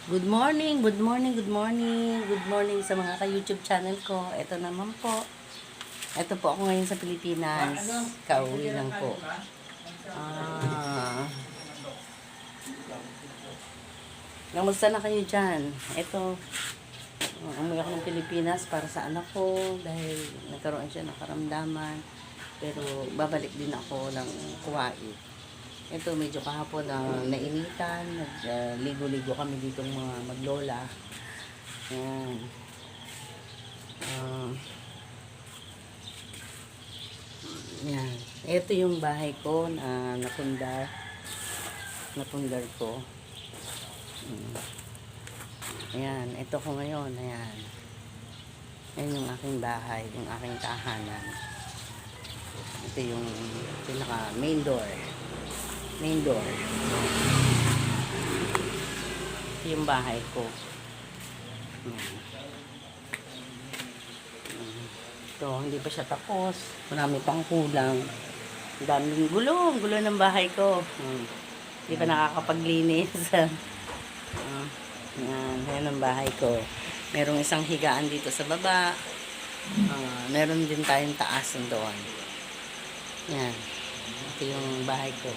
Good morning, good morning, good morning. Good morning sa mga ka-YouTube channel ko. Ito naman po. Ito po ako ngayon sa Pilipinas. Kauwi lang po. Ah, Namusta na kayo dyan? Ito, umuwi ako ng Pilipinas para sa anak ko dahil nagkaroon siya ng karamdaman. Pero babalik din ako ng Kuwait. Ito, medyo kahapon na nainitan. Ligo-ligo kami dito mga maglola. Ayan. Ah, Yan. Ito yung bahay ko na napundar. Napundar ko. Ayan. Ito ko ngayon. Ayan. Ayan yung aking bahay. Yung aking tahanan. Ito yung pinaka main door. Main door. Ito yung bahay ko. Ayan. Ito, hindi pa siya tapos. Marami pang kulang. Ang daming gulo. Ang gulo ng bahay ko. Hindi pa nakakapaglinis. Yan ang bahay ko. Merong isang higaan dito sa baba. Meron din tayong taas doon. Yan. Ito yung bahay ko.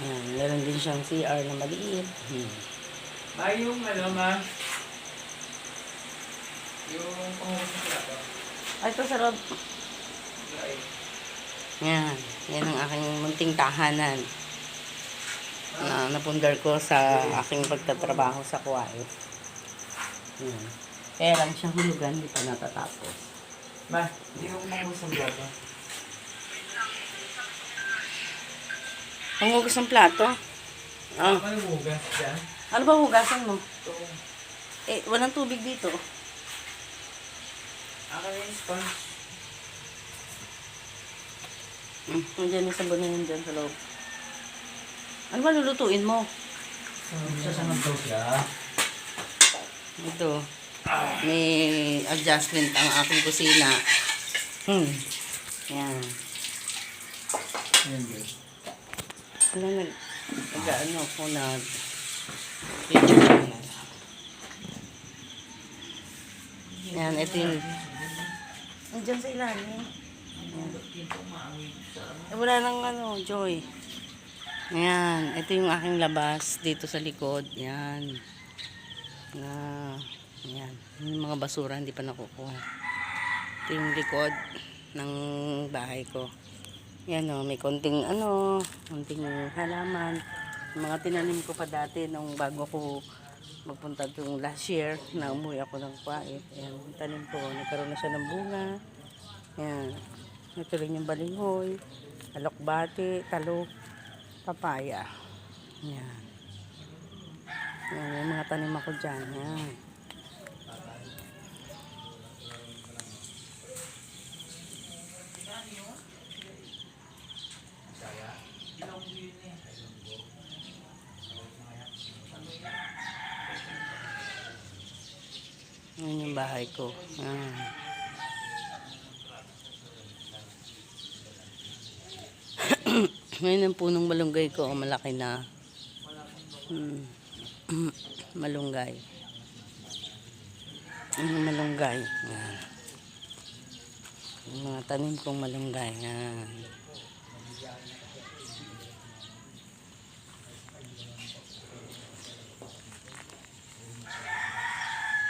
Yan. Meron din siyang CR na maliit. Yung ma? Yung pangulit na plato. Ay, ito sa loob. Yan. Yan ang aking munting tahanan. Na napundar ko sa aking pagtatrabaho sa Kuwait. Yan. Kaya lang siyang hulugan, hindi pa natatapos. Ma, yung pangulit ng plato. Pangugas ng plato? Ah. Ano hugas dyan? Ano ba hugasan mo? Ito. Walang tubig dito. Akin yung sponge. Nandiyan yung sabon na yun dyan sa loob. Ano ba lulutuin mo? Sasanod daw siya. Ito. May adjustment ang aking kusina. Yan. Ayan din. Ano nag-ano ko na yan, ito yung nandiyan sa ilalim. Wala nang ano, Joy. Ayan, ito yung aking labas dito sa likod. Yan. Ayan. Yung mga basura hindi pa nakukuha. Ito yung likod ng bahay ko. Yan o, may konting konting halaman. Yung mga tinanim ko pa dati nung bago ko magpunta itong last year na umuwi ako ng Kuwait. Ayan, tanim ko. Nagkaroon na siya ng bunga. Ayan. Ito rin yung balinghoy, alokbati, talok, papaya. Ayan. Ayan, yung mga tanim ako dyan. Ayan. Ayan yung bahay ko. Ayan. Ngayon ang punong malunggay ko, malaki na. Malunggay. Malunggay. Ayan. Yung mga tanim kong malunggay. Ayan.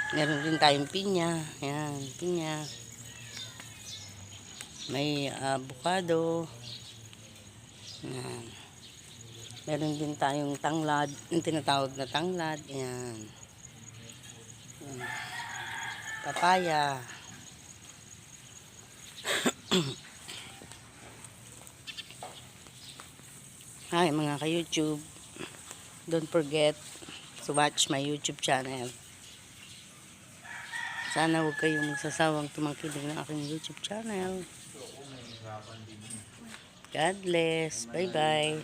Meron din tayong pinya. Ayan, pinya. May avocado. Ayan. Meron din tayong tanglad. Yung tinatawag na tanglad. Ayan. Ayan. Papaya. Hi mga ka-YouTube. Don't forget to watch my YouTube channel. Sana huwag kayong magsasawang tumangkilig ng aking YouTube channel. God bless. Bye-bye.